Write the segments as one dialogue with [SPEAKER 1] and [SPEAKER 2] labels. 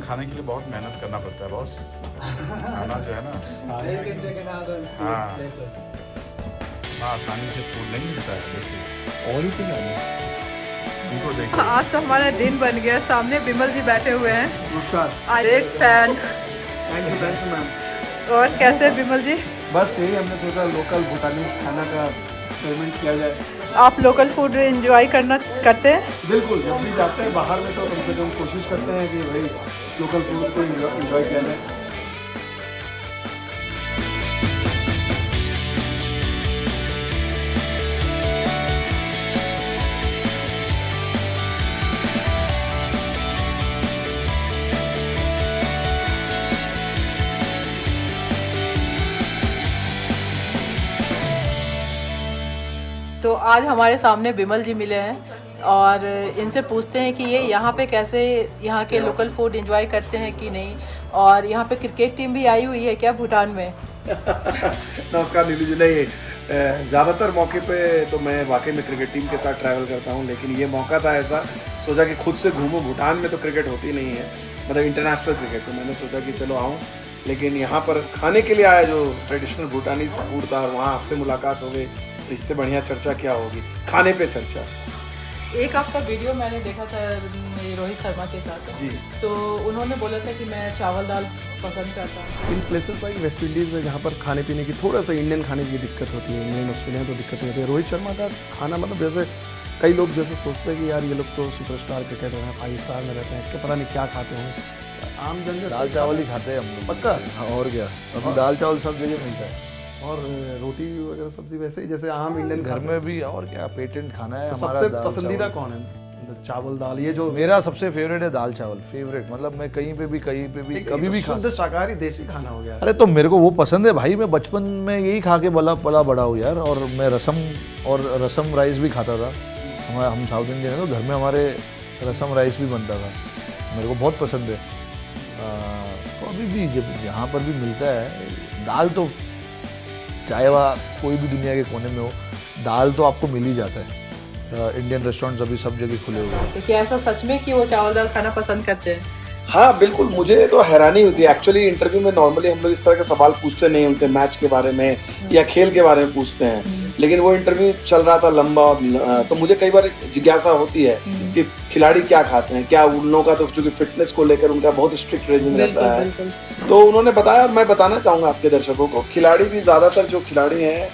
[SPEAKER 1] खाने के लिए बहुत मेहनत करना पड़ता है बॉस। खाना जो है ना, हाँ, हाँ, आसानी से फूड नहीं मिलता है। देखिए
[SPEAKER 2] और ही
[SPEAKER 1] उनको देखिए।
[SPEAKER 3] आज तो हमारा दिन बन गया। सामने बिमल जी बैठे हुए हैं,
[SPEAKER 2] नमस्कार।
[SPEAKER 3] Great fan.
[SPEAKER 2] Thank you ma'am.
[SPEAKER 3] और कैसे बिमल जी?
[SPEAKER 2] बस यही हमने सोचा लोकल भूटानीज खाना का एक्सपेरिमेंट किया जाए।
[SPEAKER 3] आप लोकल फूड एंजॉय करते हैं?
[SPEAKER 2] बिल्कुल, जब भी जाते हैं बाहर में तो कम से कम कोशिश करते हैं कि भाई लोकल फूड को एंजॉय किया जाए।
[SPEAKER 3] तो आज हमारे सामने बिमल जी मिले हैं और इनसे पूछते हैं कि ये यहाँ पे कैसे यहाँ के लोकल फूड एंजॉय करते हैं कि नहीं। और यहाँ पे क्रिकेट टीम भी आई हुई है क्या भूटान में?
[SPEAKER 2] नमस्कार नीलू जी। नहीं, ज़्यादातर मौके पे तो मैं वाकई में क्रिकेट टीम के साथ ट्रैवल करता हूँ, लेकिन ये मौका था ऐसा, सोचा कि खुद से घूमूं। भूटान में तो क्रिकेट होती नहीं है, मतलब इंटरनेशनल क्रिकेट, तो मैंने सोचा कि चलो आऊँ। लेकिन यहाँ पर खाने के लिए आया, जो ट्रेडिशनल भूटानीज फूड था, वहाँ आपसे मुलाकात हो गई, तो इससे बढ़िया चर्चा क्या होगी, खाने पे चर्चा।
[SPEAKER 3] एक आपका वीडियो मैंने देखा था रोहित शर्मा के साथ
[SPEAKER 2] जी।
[SPEAKER 3] तो उन्होंने बोला था कि मैं चावल दाल पसंद करता हूँ।
[SPEAKER 2] In places like West Indies में जहाँ पर खाने पीने की थोड़ा सा इंडियन खाने की दिक्कत होती है, इंडियन ऑस्ट्रेलिया तो दिक्कत नहीं होती है। रोहित शर्मा का खाना मतलब जैसे कई लोग जैसे सोचते हैं कि यार ये लोग तो सुपरस्टार क्रिकेटर हैं, 5 स्टार में रहते हैं, क्या पता नहीं क्या खाते होंगे। आम जन
[SPEAKER 4] दाल चावल ही खाते हैं हम लोग।
[SPEAKER 2] पक्का?
[SPEAKER 4] हाँ, और क्या, अभी दाल चावल सब जगह मिलता है।
[SPEAKER 2] और रोटी वगैरह सब्जी वैसे ही जैसे आम इंडियन
[SPEAKER 4] घर में भी, और क्या, पेटेंट खाना है
[SPEAKER 2] तो
[SPEAKER 4] हमारा।
[SPEAKER 2] सबसे
[SPEAKER 4] दाल
[SPEAKER 2] पसंदीदा
[SPEAKER 4] चावल।
[SPEAKER 2] कौन है? चावल दाल, ये जो
[SPEAKER 4] मेरा सबसे फेवरेट है दाल चावल। फेवरेट मतलब मैं कहीं पे भी कभी भी खा।
[SPEAKER 2] शुद्ध शाकाहारी देसी खाना हो गया।
[SPEAKER 4] अरे तो मेरे को वो पसंद है भाई, मैं बचपन में यही खा के पला बड़ा हूँ यार। और मैं रसम राइस भी खाता था। हम साउथ इंडियन है तो घर में हमारे रसम राइस भी बनता था, मेरे को बहुत पसंद है। तो अभी भी जब यहाँ पर भी मिलता है दाल, तो चाहे वह कोई भी दुनिया के कोने में हो, दाल तो आपको मिल ही जाता है। इंडियन रेस्टोरेंट्स अभी सब जगह खुले हुए हैं।
[SPEAKER 3] तो क्या ऐसा सच में कि वो चावल दाल खाना पसंद करते हैं?
[SPEAKER 2] हाँ बिल्कुल, मुझे तो हैरानी होती है एक्चुअली। इंटरव्यू में नॉर्मली हम लोग इस तरह के सवाल पूछते नहीं उनसे, मैच के बारे में या खेल के बारे में पूछते हैं, लेकिन वो इंटरव्यू चल रहा था लंबा, और तो मुझे कई बार जिज्ञासा होती है कि खिलाड़ी क्या खाते हैं, क्या उन लोगों का तो क्योंकि फिटनेस को लेकर उनका बहुत स्ट्रिक्ट रेजिम रहता है। तो उन्होंने बताया, मैं बताना चाहूंगा आपके दर्शकों को, खिलाड़ी भी ज्यादातर जो खिलाड़ी हैं,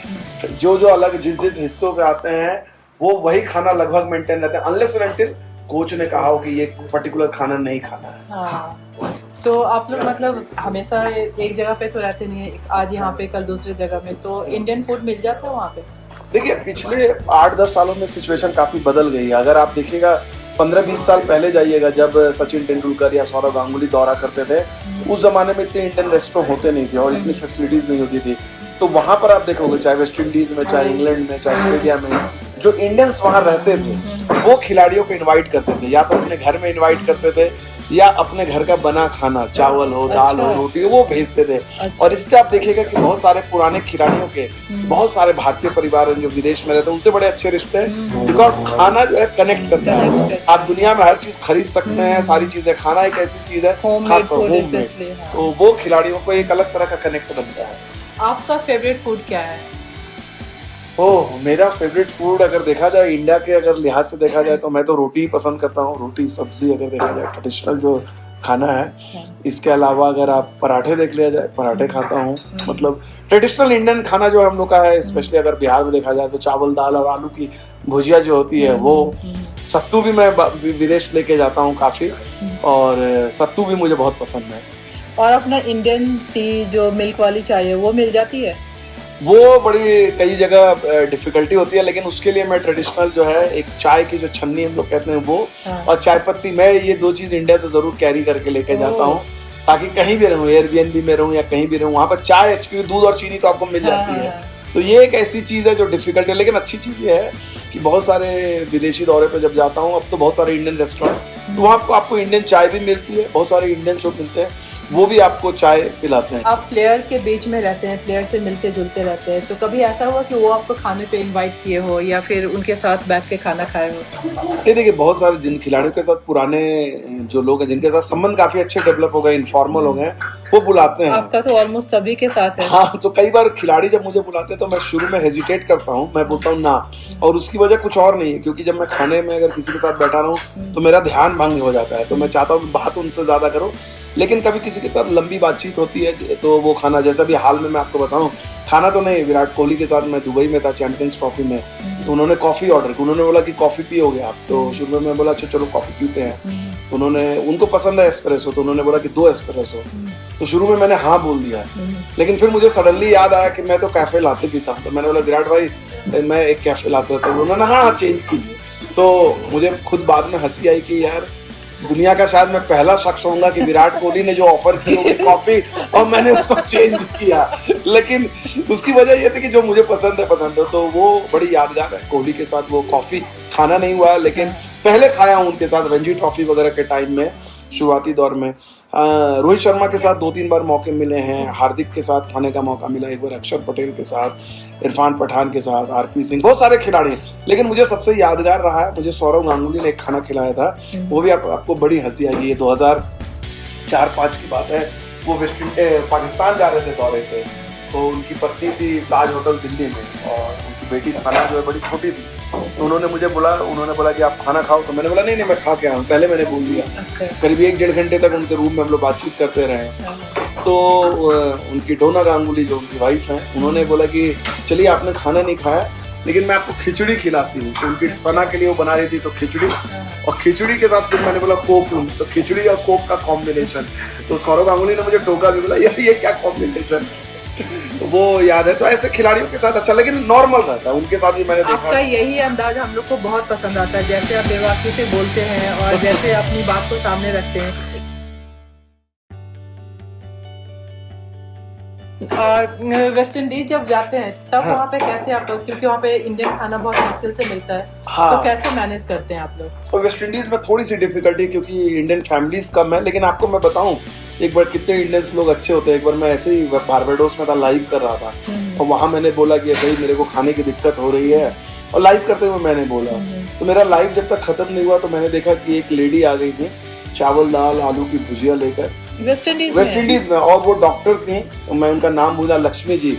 [SPEAKER 2] जो अलग जिस हिस्सों से आते हैं, वो वही खाना लगभग मेंटेन रहते हैं, अनलेस एंड अनटिल कोच ने कहा हो कि ये पर्टिकुलर खाना नहीं खाना है।
[SPEAKER 3] हाँ। तो आप लोग मतलब हमेशा एक जगह पे तो रहते नहीं है, आज यहाँ पे कल दूसरी जगह में, तो इंडियन फूड मिल जाता है वहाँ पे?
[SPEAKER 2] देखिए, पिछले 8-10 सालों में सिचुएशन काफी बदल गई है। अगर आप देखिएगा 15-20 साल पहले जाइएगा, जब सचिन तेंदुलकर या सौरव गांगुली दौरा करते थे, उस जमाने में इतने इंडियन रेस्टोरेंट होते नहीं थे और इतनी फैसिलिटीज नहीं होती थी। तो वहां पर आप देखोगे, चाहे वेस्ट इंडीज में, चाहे इंग्लैंड में, चाहे ऑस्ट्रेलिया में, जो इंडियंस वहां रहते थे वो खिलाड़ियों को इनवाइट करते थे, या तो अपने घर में इनवाइट करते थे या अपने घर का बना खाना, चावल हो, दाल हो, रोटी हो, वो भेजते थे। और इससे आप देखिएगा कि बहुत सारे पुराने खिलाड़ियों के बहुत सारे भारतीय परिवार हैं जो विदेश में रहते हैं, उनसे बड़े अच्छे रिश्ते हैं, बिकॉज खाना जो है कनेक्ट करता है। आप दुनिया में हर चीज खरीद सकते हैं, सारी चीजें, खाना एक ऐसी चीज है खासकर होममेड, तो वो खिलाड़ियों को एक अलग तरह का कनेक्ट बनता है।
[SPEAKER 3] आपका फेवरेट फूड क्या है?
[SPEAKER 2] ओह, मेरा फेवरेट फूड अगर देखा जाए इंडिया के अगर लिहाज से देखा जाए तो मैं तो रोटी ही पसंद करता हूँ। रोटी सब्जी अगर देखा जाए ट्रेडिशनल जो खाना है। इसके अलावा अगर आप पराठे देख लिया जाए, पराठे खाता हूँ। मतलब ट्रेडिशनल इंडियन खाना जो हम लोग का है, स्पेशली अगर बिहार में देखा जाए तो चावल दाल और आलू की भुजिया जो होती है वो। सत्तू भी मैं विदेश लेके जाता हूँ काफ़ी, और सत्तू भी मुझे बहुत पसंद है।
[SPEAKER 3] और अपना इंडियन टी जो मिल्क वाली चाय है वो मिल जाती है?
[SPEAKER 2] वो बड़ी कई जगह डिफिकल्टी होती है, लेकिन उसके लिए मैं ट्रेडिशनल जो है एक चाय की जो छन्नी हम लोग कहते हैं वो, और चाय पत्ती, मैं ये 2 चीज इंडिया से जरूर कैरी करके लेके जाता हूँ, ताकि कहीं भी रहूँ, एयरबीएनबी में रहूँ या कहीं भी रहूँ, वहाँ पर चाय, क्योंकि दूध और चीनी तो आपको मिल जाती है। तो ये एक ऐसी चीज है जो डिफिकल्ट है, लेकिन अच्छी चीज ये है कि बहुत सारे विदेशी दौरे पे जब जाता हूँ, अब तो बहुत सारे इंडियन रेस्टोरेंट, तो वहाँ आपको इंडियन चाय भी मिलती है, बहुत सारे इंडियन जो मिलते हैं। वो भी आपको चाय पिलाते हैं।
[SPEAKER 3] आप प्लेयर के बीच में रहते हैं, प्लेयर से मिलते जुलते रहते हैं, तो कभी ऐसा हुआ कि वो आपको खाने पे इनवाइट किए हो या फिर उनके साथ बैठ के खाना खाए हो?
[SPEAKER 2] ये देखिए, बहुत सारे जिन खिलाड़ियों के साथ पुराने जो लोग हैं, जिनके साथ संबंध काफी अच्छे डेवलप हो गए, इनफॉर्मल हो गए, वो बुलाते हैं।
[SPEAKER 3] आपका तो ऑलमोस्ट सभी के साथ है।
[SPEAKER 2] हाँ, तो कई बार खिलाड़ी जब मुझे बुलाते हैं तो मैं शुरू में हेजिटेट करता हूँ, मैं बोलता हूँ ना, और उसकी वजह कुछ और नहीं है, क्योंकि जब मैं खाने में अगर किसी के साथ बैठा रहा हूँ तो मेरा ध्यान भंग हो जाता है, तो मैं चाहता हूँ कि बात उनसे ज्यादा करो। लेकिन कभी किसी के साथ लंबी बातचीत होती है तो वो खाना, जैसा भी हाल में मैं आपको बताऊं, खाना तो नहीं, विराट कोहली के साथ मैं दुबई में था चैंपियंस ट्रॉफी में, तो उन्होंने कॉफी ऑर्डर की, उन्होंने बोला कि कॉफी पियोगे आप, तो शुरू में मैं बोला अच्छा चलो कॉफी पीते हैं, तो उनको पसंद है एस्प्रेसो, तो उन्होंने बोला कि 2 एस्प्रेसो, तो शुरू में मैंने हाँ बोल दिया, लेकिन फिर मुझे सडनली याद आया कि मैं तो कैफे लाते पीता हूँ, तो मैंने बोला विराट भाई मैं एक कैफे लाता था, तो उन्होंने हाँ चेंज कीजिए। तो मुझे खुद बाद में हंसी आई कि यार दुनिया का शायद मैं पहला शख्स होऊंगा कि विराट कोहली ने जो ऑफर की होगी कॉफी और मैंने उसको चेंज किया, लेकिन उसकी वजह ये थी कि जो मुझे पसंद है, तो वो बड़ी यादगार है। कोहली के साथ वो कॉफी खाना नहीं हुआ, लेकिन पहले खाया हूँ उनके साथ रणजी ट्रॉफी वगैरह के टाइम में, शुरुआती दौर में। रोहित शर्मा के साथ 2-3 बार मौके मिले हैं, हार्दिक के साथ खाने का मौका मिला, एक बार अक्षर पटेल के साथ, इरफान पठान के साथ, आरपी सिंह, बहुत सारे खिलाड़ी हैं, लेकिन मुझे सबसे यादगार रहा है, मुझे सौरव गांगुली ने एक खाना खिलाया था, वो भी आपको बड़ी हंसी आएगी। ये 2004-5 की बात है, वो पाकिस्तान जा रहे थे दौरे पे, तो उनकी पत्नी थी ताज होटल दिल्ली में और उनकी बेटी सना जो है बड़ी छोटी थी, तो उन्होंने बोला कि आप खाना खाओ, तो मैंने बोला नहीं मैं खा के आऊँ, पहले मैंने बोल दिया। करीब 1-1.5 घंटे तक उनके रूम में हम लोग बातचीत करते रहे, तो उनकी डोना गांगुली जो उनकी वाइफ है, उन्होंने बोला कि चलिए आपने खाना नहीं खाया लेकिन मैं आपको खिचड़ी खिलाती हूँ, तो उनकी सना के लिए वो बना रही थी, तो खिचड़ी, और खिचड़ी के साथ फिर मैंने बोला कोक लूँ, तो खिचड़ी और कोक का कॉम्बिनेशन, तो सौरव गांगुली ने मुझे टोका भी, बोला यार ये क्या कॉम्बिनेशन, तो वो याद है। तो ऐसे खिलाड़ियों के साथ अच्छा, लेकिन नॉर्मल रहता है उनके साथ भी मैंने देखा।
[SPEAKER 3] आपका यही अंदाज हम लोग को बहुत पसंद आता है, जैसे आप बेवाकी से बोलते हैं और जैसे अपनी बात को सामने रखते हैं। और वेस्ट इंडीज जब जाते हैं तब वहाँ पे कैसे आप लोग, क्योंकि वहाँ पे इंडियन खाना बहुत मुश्किल से मिलता है, तो कैसे मैनेज करते हैं आप लोग?
[SPEAKER 2] तो वेस्ट इंडीज में थोड़ी सी डिफिकल्टी, क्योंकि इंडियन फैमिलीज कम है, लेकिन आपको मैं बताऊं एक बार कितने इंडियंस लोग अच्छे होते हैं। एक बार मैं ऐसे ही बारबाडोस में था, लाइव कर रहा था, और वहाँ मैंने बोला कि भाई मेरे को खाने की दिक्कत हो रही है, और लाइव करते हुए मैंने बोला, तो मेरा लाइव जब तक खत्म नहीं हुआ तो मैंने देखा कि एक लेडी आ गई थी चावल दाल आलू की भुजिया लेकर,
[SPEAKER 3] वेस्ट इंडीज में, और
[SPEAKER 2] वो डॉक्टर थी, मैं उनका नाम भूला, लक्ष्मी जी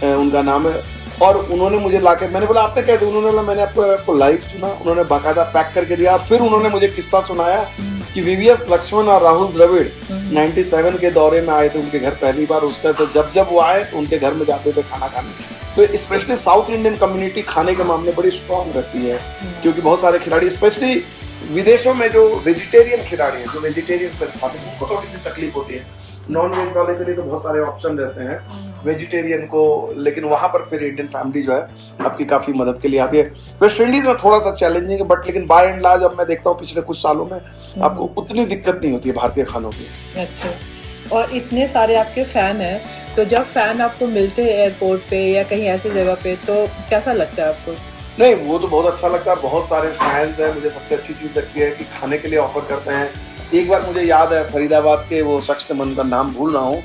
[SPEAKER 2] उनका नाम है, और उन्होंने मुझे लाके, मैंने बोला आपने कैसे, उन्होंने बोला मैंने आपको लाइव सुना, उन्होंने बाकायदा पैक करके दिया। फिर उन्होंने मुझे किस्सा सुनाया कि वीवीएस लक्ष्मण और राहुल द्रविड़ 97 के दौरे में आए थे उनके घर पहली बार, उसका तो जब वो आए तो उनके घर में जाते थे खाना खाने। तो स्पेशली साउथ इंडियन कम्युनिटी खाने के मामले बड़ी स्ट्रांग रहती है, क्योंकि बहुत सारे खिलाड़ी स्पेशली विदेशों में जो वेजिटेरियन खिलाड़ी हैं, जो वेजिटेरियन से खाते हैं, उनको थोड़ी सी तकलीफ होती है। नॉन वेज वाले के लिए तो बहुत सारे ऑप्शन रहते हैं वेजिटेरियन को, लेकिन वहाँ पर फिर इंडियन फैमिली जो है आपकी काफ़ी मदद के लिए आती है। वेस्ट इंडीज में थोड़ा सा चैलेंजिंग है, बट लेकिन बाय एंड लार्ज अब मैं देखता हूँ पिछले कुछ सालों में आपको उतनी दिक्कत नहीं होती है भारतीय खानों की।
[SPEAKER 3] अच्छा, और इतने सारे आपके फैन हैं, तो जब फैन आपको मिलते हैं एयरपोर्ट पे या कहीं ऐसी जगह पे, तो कैसा लगता है आपको?
[SPEAKER 2] नहीं, वो तो बहुत अच्छा लगता है, बहुत सारे फैंस हैं। मुझे सबसे अच्छी चीज़ लगती है कि खाने के लिए ऑफर करते हैं। एक बार मुझे याद है फरीदाबाद के वो शख्स, मैं उनका नाम भूल रहा हूँ,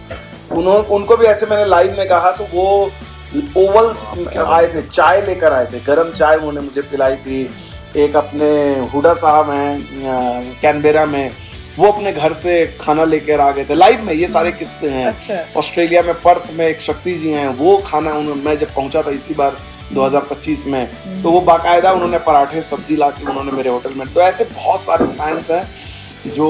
[SPEAKER 2] उनको भी ऐसे मैंने लाइव में कहा, तो वो ओवल्स आए थे, चाय लेकर आए थे, गर्म चाय उन्होंने मुझे पिलाई थी। एक अपने हुडा साहब हैं कैनबेरा में, वो अपने घर से खाना लेकर आ गए थे लाइव में, ये सारे किस्से हैं।
[SPEAKER 3] अच्छा।
[SPEAKER 2] ऑस्ट्रेलिया में पर्थ में एक शक्ति जी हैं, वो खाना मैं जब पहुंचा था इसी बार 2025 में, तो वो बाकायदा उन्होंने पराठे सब्जी ला के उन्होंने मेरे होटल में। तो ऐसे बहुत सारे फैंस हैं जो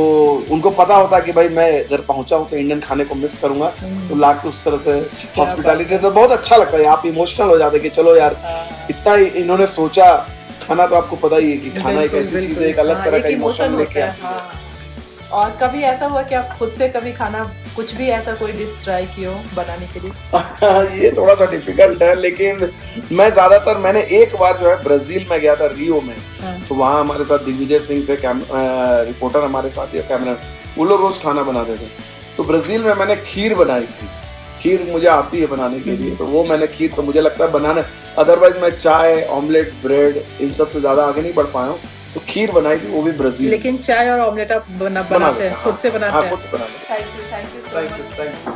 [SPEAKER 2] उनको पता होता है कि भाई मैं अगर पहुंचा हूं तो इंडियन खाने को मिस करूंगा, तो ला के उस तरह से हॉस्पिटैलिटी, तो बहुत अच्छा लगता है। आप इमोशनल हो जाते हैं कि चलो यार इतना ही इन्होंने सोचा। खाना तो आपको पता ही है कि खाना एक ऐसी चीज है, एक अलग तरह का इमोशन लेके आती है।
[SPEAKER 3] और कभी ऐसा हुआ कि आप खुद से कभी खाना, कुछ भी ऐसा कोई डिश ट्राई किया हो बनाने के लिए?
[SPEAKER 2] ये थोड़ा सा डिफिकल्ट है, लेकिन मैंने एक बार जो है ब्राजील में गया था, रियो में, तो वहाँ हमारे साथ दिग्विजय सिंह थे, रिपोर्टर हमारे साथ, या कैमरा, वो लोग रोज खाना बनाते थे। तो ब्राजील में मैंने खीर बनाई थी, खीर मुझे आती है बनाने के लिए, तो वो मैंने खीर, तो मुझे लगता है बनाना, अदरवाइज मैं चाय, ऑमलेट, ब्रेड, इन सब से ज्यादा आगे नहीं बढ़ पाया हूँ। तो खीर बनाई थी, वो भी ब्राजील।
[SPEAKER 3] लेकिन चाय और ऑमलेट आप बनाते हैं, खुद से बनाते हैं?
[SPEAKER 2] खुद से बनाते हैं।
[SPEAKER 3] Thank you so much.
[SPEAKER 2] Thank you.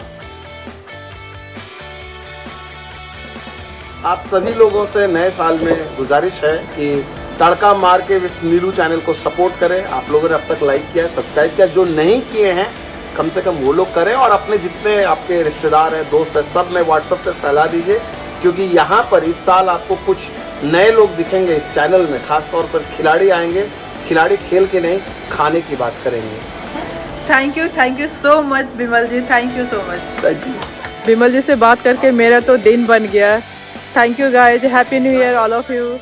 [SPEAKER 2] आप सभी लोगों से नए साल में गुजारिश है कि तड़का मार के विद नीलू चैनल को सपोर्ट करें। आप लोगों ने अब तक लाइक किया है, सब्सक्राइब किया, जो नहीं किए हैं कम से कम वो लोग करें, और अपने जितने आपके रिश्तेदार हैं, दोस्त हैं, सब में व्हाट्सएप से फैला दीजिए, क्योंकि यहाँ पर इस साल आपको कुछ नए लोग दिखेंगे इस चैनल में। खास तौर पर खिलाड़ी आएंगे, खिलाड़ी खेल के नहीं खाने की बात करेंगे।
[SPEAKER 3] Thank you so much Bimal ji, thank you so much.
[SPEAKER 2] Thank you.
[SPEAKER 3] Bimal ji से बात करके मेरा तो दिन बन गया। Thank you guys, happy new year all of you.